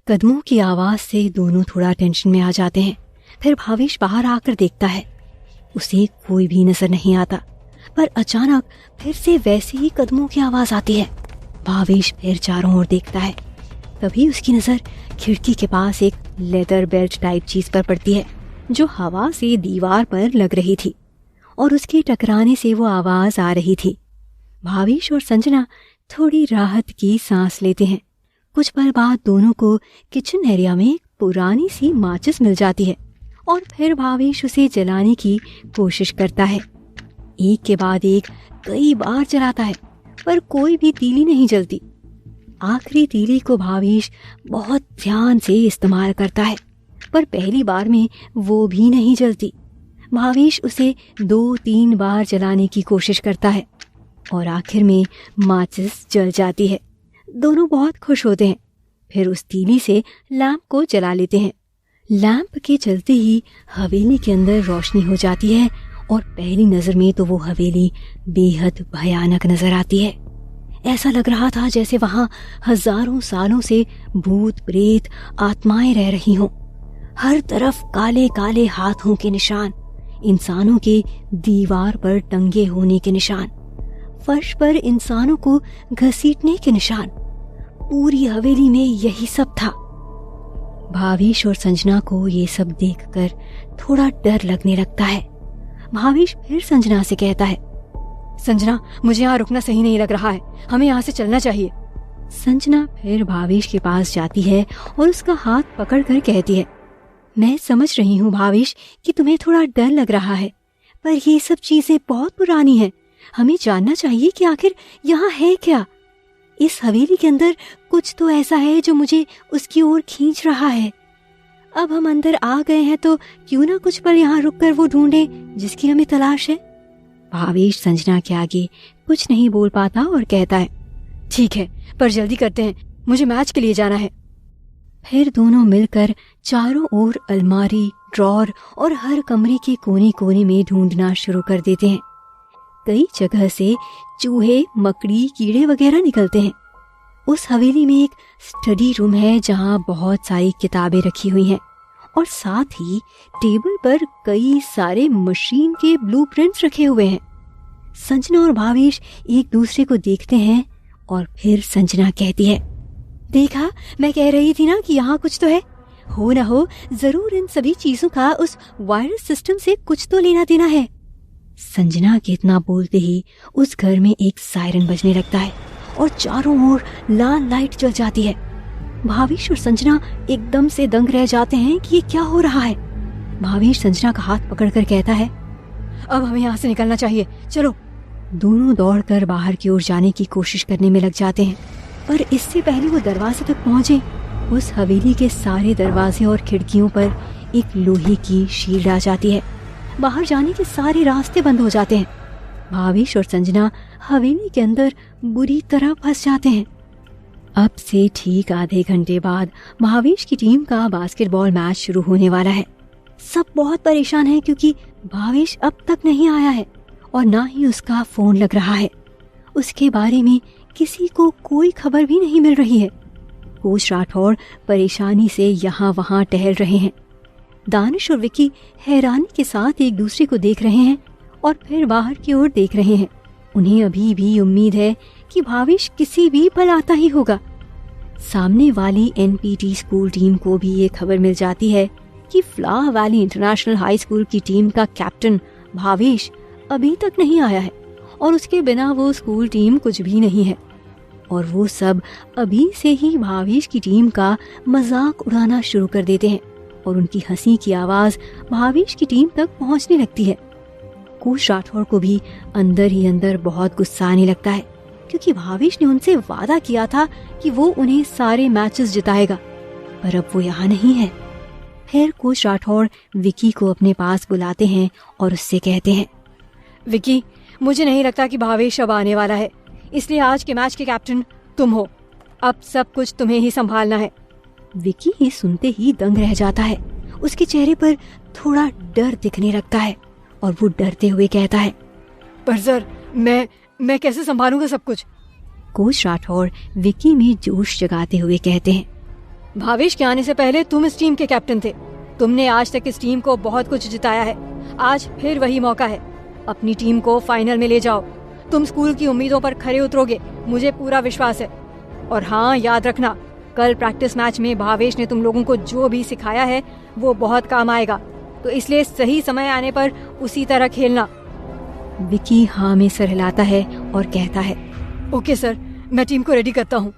कदमों की आवाज से दोनों थोड़ा टेंशन में आ जाते हैं। फिर भावेश बाहर आकर देखता है, उसे कोई भी नजर नहीं आता। पर अचानक फिर से वैसी ही कदमों की आवाज आती है। भावेश फिर चारों ओर देखता है। तभी उसकी नजर खिड़की के पास एक लेदर बेल्ट टाइप चीज पर पड़ती है, जो हवा से दीवार पर लग रही थी और उसके टकराने से वो आवाज आ रही थी। भावेश और संजना थोड़ी राहत की सांस लेते हैं। कुछ पल बाद दोनों को किचन एरिया में एक पुरानी सी माचिस मिल जाती है और फिर भावेश उसे जलाने की कोशिश करता है। एक के बाद एक कई बार जलाता है, पर कोई भी तीली नहीं जलती। आखिरी तीली को भावेश बहुत ध्यान से इस्तेमाल करता है, पर पहली बार में वो भी नहीं जलती। भावेश उसे 2-3 बार जलाने की कोशिश करता है और आखिर में माचिस जल जाती है। दोनों बहुत खुश होते हैं। फिर उस तीली से लैंप को जला लेते हैं। लैंप के चलते ही हवेली के अंदर रोशनी हो जाती है और पहली नजर में तो वो हवेली बेहद भयानक नजर आती है। ऐसा लग रहा था जैसे वहां हजारों सालों से भूत प्रेत आत्माएं रह रही हों। हर तरफ काले काले हाथों के निशान, इंसानों के दीवार पर टंगे होने के निशान, फर्श पर इंसानों को घसीटने के निशान। पूरी हवेली में यही सब था। भावेश और संजना को ये सब देखकर थोड़ा डर लगने लगता है। भावेश फिर संजना से कहता है, संजना, मुझे यहाँ रुकना सही नहीं लग रहा है, हमें यहाँ से चलना चाहिए। संजना फिर भावेश के पास जाती है और उसका हाथ पकड़कर कहती है, मैं समझ रही हूँ भावेश कि तुम्हें थोड़ा डर लग रहा है, पर ये सब चीजें बहुत पुरानी हैं। हमें जानना चाहिए कि आखिर यहाँ है क्या। इस हवेली के अंदर कुछ तो ऐसा है जो मुझे उसकी ओर खींच रहा है। अब हम अंदर आ गए हैं तो क्यों ना कुछ पल यहाँ रुककर वो ढूंढें जिसकी हमें तलाश है। भावेश संजना के आगे कुछ नहीं बोल पाता और कहता है, ठीक है, पर जल्दी करते हैं, मुझे मैच के लिए जाना है। फिर दोनों मिलकर चारों ओर अलमारी, ड्रॉर और हर कमरे के कोने कोने में ढूंढना शुरू कर देते हैं। कई जगह से चूहे, मकड़ी, कीड़े वगैरह निकलते हैं। उस हवेली में एक स्टडी रूम है जहाँ बहुत सारी किताबें रखी हुई हैं और साथ ही टेबल पर कई सारे मशीन के ब्लूप्रिंट्स रखे हुए हैं। संजना और भावेश एक दूसरे को देखते हैं और फिर संजना कहती है, देखा, मैं कह रही थी ना कि यहाँ कुछ तो है। हो ना हो जरूर इन सभी चीजों का उस वायरस सिस्टम से कुछ तो लेना देना है। संजना के इतना बोलते ही उस घर में एक सायरन बजने लगता है और चारों ओर लाल लाइट जल जाती है। भावेश और संजना एकदम से दंग रह जाते हैं कि ये क्या हो रहा है। भावेश संजना का हाथ पकड़कर कहता है, अब हमें यहाँ से निकलना चाहिए, चलो। दोनों दौड़कर बाहर की ओर जाने की कोशिश करने में लग जाते हैं, पर इससे पहले वो दरवाजे तक पहुंचे, उस हवेली के सारे दरवाजे और खिड़कियों पर एक लोहे की शील्ड आ जाती है। बाहर जाने के सारे रास्ते बंद हो जाते हैं। भावेश और संजना हवेली के अंदर बुरी तरह फंस जाते हैं। अब से ठीक आधे घंटे बाद भावेश की टीम का बास्केटबॉल मैच शुरू होने वाला है। सब बहुत परेशान हैं क्योंकि भावेश अब तक नहीं आया है और ना ही उसका फोन लग रहा है। उसके बारे में किसी को कोई खबर भी नहीं मिल रही है। कोच राठौड़ परेशानी से यहाँ वहाँ टहल रहे हैं। दानिश और विकी हैरानी के साथ एक दूसरे को देख रहे हैं और फिर बाहर की ओर देख रहे हैं। उन्हें अभी भी उम्मीद है कि भावेश किसी भी पल आता ही होगा। सामने वाली एनपीटी स्कूल टीम को भी ये खबर मिल जाती है कि flower valley international high school की टीम का कैप्टन भावेश अभी तक नहीं आया है और उसके बिना वो स्कूल टीम कुछ भी नहीं है। और वो सब अभी से ही भावेश की टीम का मजाक उड़ाना शुरू कर देते हैं और उनकी हंसी की आवाज भावेश की टीम तक पहुंचने लगती है। कोच राठौड़ को भी अंदर ही अंदर बहुत गुस्सा आने लगता है क्योंकि भावेश ने उनसे वादा किया था कि वो उन्हें सारे मैचेस जिताएगा, पर अब वो यहाँ नहीं है। फिर कोच राठौड़ विकी को अपने पास बुलाते हैं और उससे कहते हैं, विकी, मुझे नहीं लगता कि भावेश अब आने वाला है, इसलिए आज के मैच के कैप्टन तुम हो। अब सब कुछ तुम्हें ही संभालना है। विकी ये सुनते ही दंग रह जाता है। उसके चेहरे पर थोड़ा डर दिखने लगता है और वो डरते हुए कहता है, पर सर, मैं कैसे संभालूंगा सब कुछ। कोच राठौड़ विकी में जोश जगाते हुए कहते हैं, भावेश के आने से पहले तुम इस टीम के कैप्टन थे। तुमने आज तक इस टीम को बहुत कुछ जिताया है। आज फिर वही मौका है। अपनी टीम को फाइनल में ले जाओ। तुम स्कूल की उम्मीदों पर खरे उतरोगे, मुझे पूरा विश्वास है। और हाँ, याद रखना, कल प्रैक्टिस मैच में भावेश ने तुम लोगों को जो भी सिखाया है वो बहुत काम आएगा, तो इसलिए सही समय आने पर उसी तरह खेलना। विकी हाँ में सर हिलाता है और कहता है, ओके सर, मैं टीम को रेडी करता हूँ।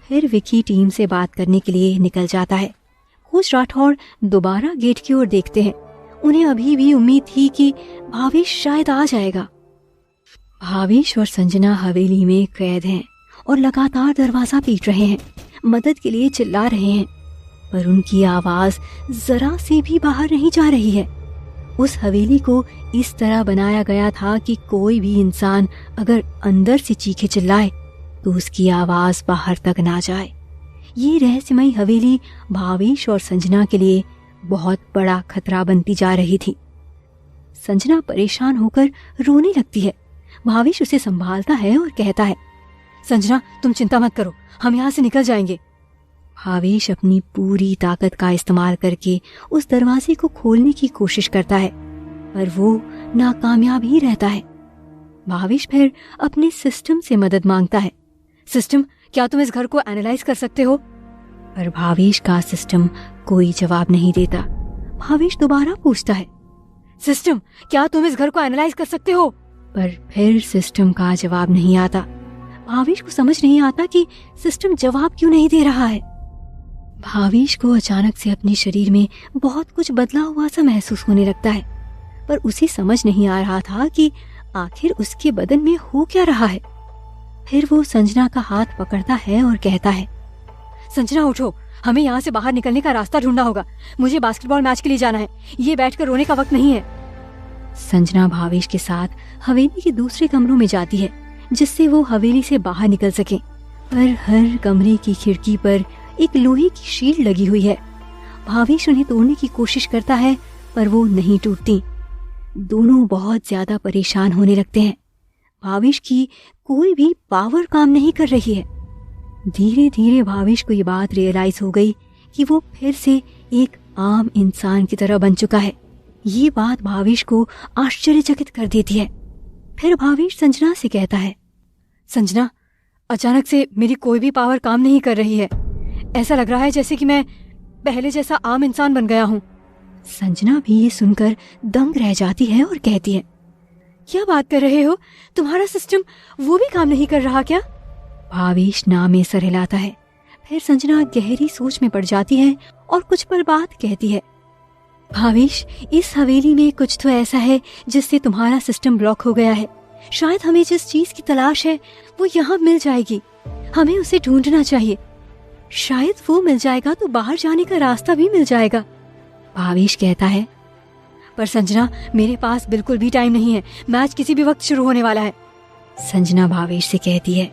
फिर विकी टीम से बात करने के लिए निकल जाता है। कोच राठौड़ दोबारा गेट की ओर देखते हैं। उन्हें अभी भी उम्मीद थी कि भावेश शायद आ जाएगा। भावेश और संजना हवेली में कैद हैं और लगातार दरवाजा पीट रहे हैं, मदद के लिए चिल्ला रहे हैं, पर उनकी आवाज जरा से भी बाहर नहीं जा रही है। उस हवेली को इस तरह बनाया गया था कि कोई भी इंसान अगर अंदर से चीखे चिल्लाए तो उसकी आवाज बाहर तक ना जाए। ये रहस्यमयी हवेली भावेश और संजना के लिए बहुत बड़ा खतरा बनती जा रही थी। संजना परेशान होकर रोने लगती है। भावेश उसे संभालता है और कहता है, संजना, तुम चिंता मत करो, हम यहाँ से निकल जाएंगे। भावेश अपनी पूरी ताकत का इस्तेमाल करके उस दरवाजे को खोलने की कोशिश करता है, पर वो नाकामयाब ही रहता है। भावेश फिर अपने सिस्टम से मदद मांगता है। सिस्टम, क्या तुम इस घर को एनालाइज कर सकते हो? पर भावेश का सिस्टम कोई जवाब नहीं देता। भावेश दोबारा पूछता है, सिस्टम, क्या तुम इस घर को एनालाइज कर सकते हो? पर फिर सिस्टम का जवाब नहीं आता। भावेश को समझ नहीं आता कि सिस्टम जवाब क्यों नहीं दे रहा है। भावेश को अचानक से अपने शरीर में बहुत कुछ बदला हुआ सा महसूस होने लगता है, पर उसे समझ नहीं आ रहा था कि आखिर उसके बदन में हो क्या रहा है। फिर वो संजना का हाथ पकड़ता है और कहता है, संजना उठो, हमें यहाँ से बाहर निकलने का रास्ता ढूंढना होगा। मुझे बास्केटबॉल मैच के लिए जाना है, ये बैठकर रोने का वक्त नहीं है। संजना भावेश के साथ हवेली के दूसरे कमरों में जाती है, जिससे वो हवेली से बाहर निकल सके। पर हर कमरे की खिड़की पर एक लोहे की शील्ड लगी हुई है। भावेश उन्हें तोड़ने की कोशिश करता है, पर वो नहीं टूटती। दोनों बहुत ज्यादा परेशान होने लगते हैं। भावेश की कोई भी पावर काम नहीं कर रही है। धीरे धीरे भावेश को ये बात रियलाइज हो गई कि वो फिर से एक आम इंसान की तरह बन चुका है। ये बात भावेश को आश्चर्यचकित कर देती है। फिर भावेश संजना से कहता है, संजना, अचानक से मेरी कोई भी पावर काम नहीं कर रही है। ऐसा लग रहा है जैसे कि मैं पहले जैसा आम इंसान बन गया हूँ। संजना भी ये सुनकर दंग रह जाती है और कहती है, क्या बात कर रहे हो? तुम्हारा सिस्टम वो भी काम नहीं कर रहा क्या? भावेश ना में सर हिलाता है। फिर संजना गहरी सोच में पड़ जाती है और कुछ पल बाद कहती है, भावेश, इस हवेली में कुछ तो ऐसा है जिससे तुम्हारा सिस्टम ब्लॉक हो गया है। शायद हमें जिस चीज की तलाश है वो यहाँ मिल जाएगी। हमें उसे ढूंढना चाहिए। शायद वो मिल जाएगा तो बाहर जाने का रास्ता भी मिल जाएगा। भावेश कहता है, पर संजना, मेरे पास बिल्कुल भी टाइम नहीं है। मैच किसी भी वक्त शुरू होने वाला है। संजना भावेश से कहती है,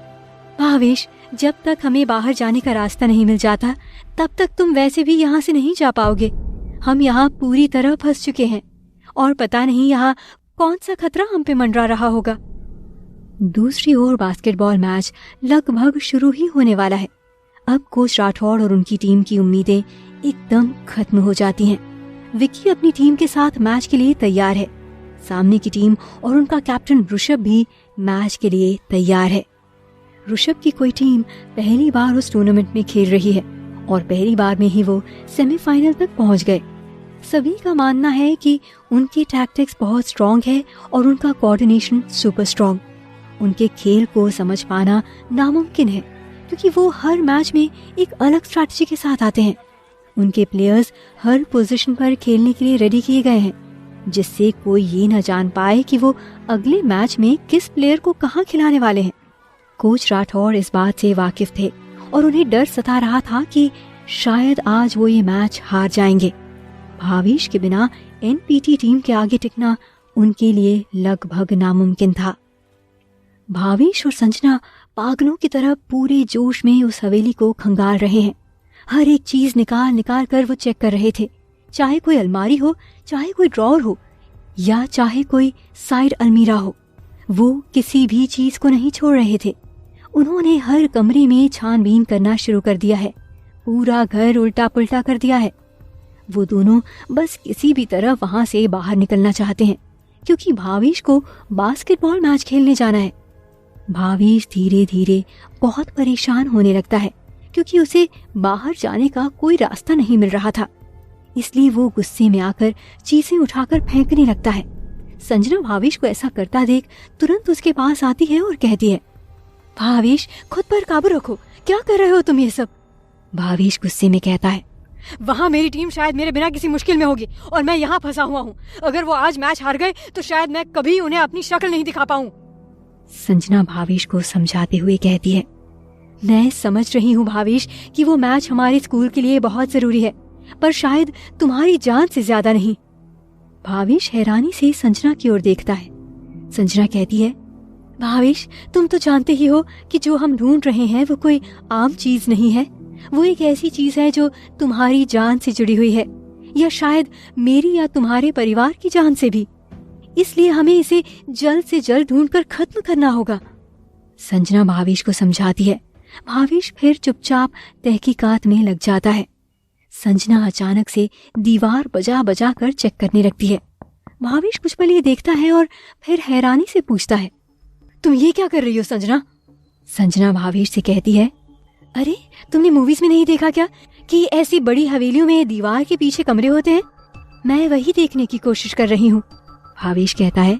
भावेश, जब तक हमें बाहर जाने का रास्ता नहीं मिल जाता तब तक तुम वैसे भी यहाँ से नहीं जा पाओगे। हम यहाँ पूरी तरह फंस चुके हैं और पता नहीं यहाँ कौन सा खतरा हम पे मंडरा रहा होगा। दूसरी ओर बास्केटबॉल मैच लगभग शुरू ही होने वाला है। अब कोच राठौड़ और उनकी टीम की उम्मीदें एकदम खत्म हो जाती हैं। विक्की अपनी टीम के साथ मैच के लिए तैयार है। सामने की टीम और उनका कैप्टन ऋषभ भी मैच के लिए तैयार है। ऋषभ की कोई टीम पहली बार उस टूर्नामेंट में खेल रही है और पहली बार में ही वो सेमीफाइनल तक पहुंच गए। सभी का मानना है कि उनकी टैक्टिक्स बहुत स्ट्रांग है और उनका कोऑर्डिनेशन सुपर स्ट्रांग। उनके खेल को समझ पाना नामुमकिन है, क्योंकि वो हर मैच में एक अलग स्ट्रैटेजी के साथ आते हैं। उनके प्लेयर्स हर पोजीशन पर खेलने के लिए रेडी किए गए हैं, जिससे कोई ये न जान पाए कि वो अगले मैच में किस प्लेयर को कहाँ खिलाने वाले हैं। कोच राठौड़ इस बात से वाकिफ थे और उन्हें डर सता रहा था कि शायद आज वो ये मैच हार जाएंगे। भावेश के बिना एनपीटी टीम के आगे टिकना उनके लिए लगभग नामुमकिन था। भावेश और संजना पागलों की तरह पूरे जोश में उस हवेली को खंगाल रहे हैं। हर एक चीज निकाल निकाल कर वो चेक कर रहे थे, चाहे कोई अलमारी हो, चाहे कोई ड्रॉअर हो, या चाहे कोई साइड अलमीरा हो। वो किसी भी चीज को नहीं छोड़ रहे थे। उन्होंने हर कमरे में छानबीन करना शुरू कर दिया है, पूरा घर उल्टा पुल्टा कर दिया है। वो दोनों बस किसी भी तरह वहां से बाहर निकलना चाहते हैं, क्योंकि भावेश को बास्केटबॉल मैच खेलने जाना है। भावेश धीरे धीरे बहुत परेशान होने लगता है, क्योंकि उसे बाहर जाने का कोई रास्ता नहीं मिल रहा था। इसलिए वो गुस्से में आकर चीजें उठाकर फेंकने लगता है। संजना भावेश को ऐसा करता देख तुरंत उसके पास आती है और कहती है, भावेश खुद पर काबू रखो, क्या कर रहे हो तुम ये सब? भावेश गुस्से में कहता है, वहाँ मेरी टीम शायद मेरे बिना किसी मुश्किल में होगी और मैं यहाँ फंसा हुआ हूँ। अगर वो आज मैच हार गए तो शायद मैं कभी उन्हें अपनी शक्ल नहीं दिखा पाऊँ। संजना भावेश को समझाते हुए कहती है, मैं समझ रही हूँ भावेश कि वो मैच हमारे स्कूल के लिए बहुत जरूरी है, पर शायद तुम्हारी जान से ज्यादा नहीं। भावेश हैरानी से संजना की ओर देखता है। संजना कहती है, भावेश तुम तो जानते ही हो कि जो हम ढूंढ रहे हैं वो कोई आम चीज नहीं है। वो एक ऐसी चीज है जो तुम्हारी जान से जुड़ी हुई है, या शायद मेरी या तुम्हारे परिवार की जान से भी। इसलिए हमें इसे जल्द से जल्द ढूंढकर खत्म करना होगा। संजना भावेश को समझाती है। भावेश फिर चुपचाप तहकीकात में लग जाता है। संजना अचानक से दीवार बजा बजा कर चेक करने लगती है। भावेश कुछ पल ये देखता है और फिर हैरानी से पूछता है, तुम ये क्या कर रही हो संजना? संजना भावेश से कहती है, अरे तुमने मूवीज में नहीं देखा क्या कि ऐसी बड़ी हवेलियों में दीवार के पीछे कमरे होते हैं? मैं वही देखने की कोशिश कर रही हूँ। भावेश कहता है,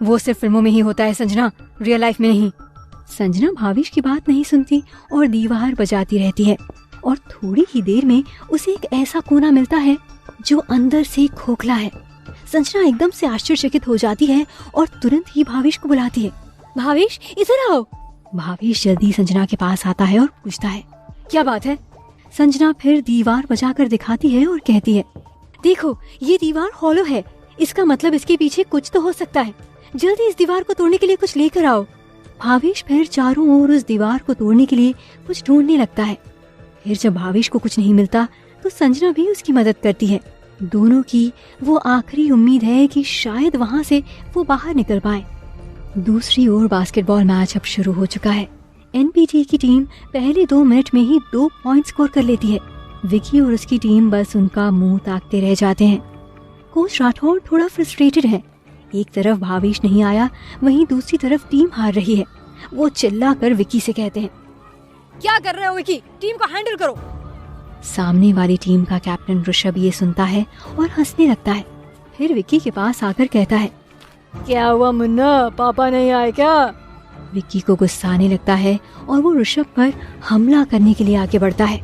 वो सिर्फ फिल्मों में ही होता है संजना, रियल लाइफ में नहीं। संजना भावेश की बात नहीं सुनती और दीवार बजाती रहती है, और थोड़ी ही देर में उसे एक ऐसा कोना मिलता है जो अंदर से खोखला है। संजना एकदम से आश्चर्यचकित हो जाती है और तुरंत ही भावेश को बुलाती है, भावेश इधर आओ। भावेश जल्दी संजना के पास आता है और पूछता है, क्या बात है? संजना फिर दीवार बजाकर दिखाती है और कहती है, देखो ये दीवार हॉलो है, इसका मतलब इसके पीछे कुछ तो हो सकता है। जल्दी इस दीवार को तोड़ने के लिए कुछ लेकर आओ। भावेश फिर चारों ओर उस दीवार को तोड़ने के लिए कुछ ढूंढने लगता है। फिर जब भावेश को कुछ नहीं मिलता तो संजना भी उसकी मदद करती है। दोनों की वो आखिरी उम्मीद है कि शायद वहाँ से वो बाहर निकल पाए। दूसरी ओर बास्केटबॉल मैच अब शुरू हो चुका है। एनपीटी की टीम पहले 2 मिनट में ही 2 पॉइंट स्कोर कर लेती है। विकी और उसकी टीम बस उनका मुंह ताकते रह जाते हैं। कोच राठौर थोड़ा फ्रस्ट्रेटेड है। एक तरफ भावेश नहीं आया, वहीं दूसरी तरफ टीम हार रही है। वो चिल्लाकर विकी से कहते हैं, क्या कर रहे हो विकी, टीम को हैंडल करो। सामने वाली टीम का कैप्टन ऋषभ ये सुनता है और हंसने लगता है। फिर विकी के पास आकर कहता है, क्या हुआ मुन्ना, पापा नहीं आए क्या? विक्की को गुस्सा आने लगता है और वो ऋषभ पर हमला करने के लिए आगे बढ़ता है।